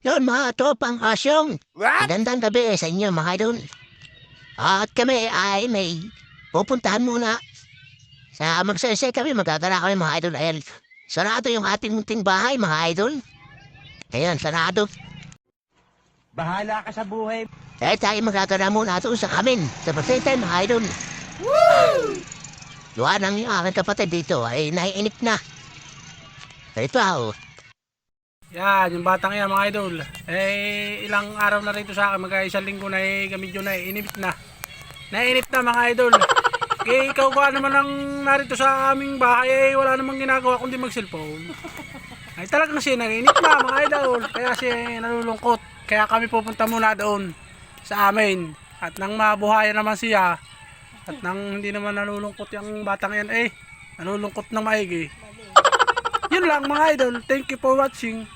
Yun mga tropang asyong. Magandang gabi sa inyo mga idol. At kami ay may pupuntahan muna. Sa magsaysay kami, magkakala kami mga idol. Ayan, sarado yung ating munting bahay mga idol. Ayan, sarado. Bahala ka sa buhay. Dahil tayo magkakala muna doon sa kamin. Sa magsaysay mga idol. Woo! Luha nang yung aking kapatid dito ay naiinip na. Ito ako. Yan, yung batang yan mga idol. Ilang araw na rito sa akin, isang linggo na medyo naiinip na. Naiinip na mga idol. Ikaw ka naman ang narito sa aming bahay, wala namang ginagawa kundi mag-cellphone. Ay talagang siya naiinip na mga idol. Kaya siya nalulungkot. Kaya kami pupunta muna doon sa amin. At nang mabuhayan naman siya, at nang hindi naman nalulungkot yung batang yan, nalulungkot na maigi. Yun lang mga idol. Thank you for watching.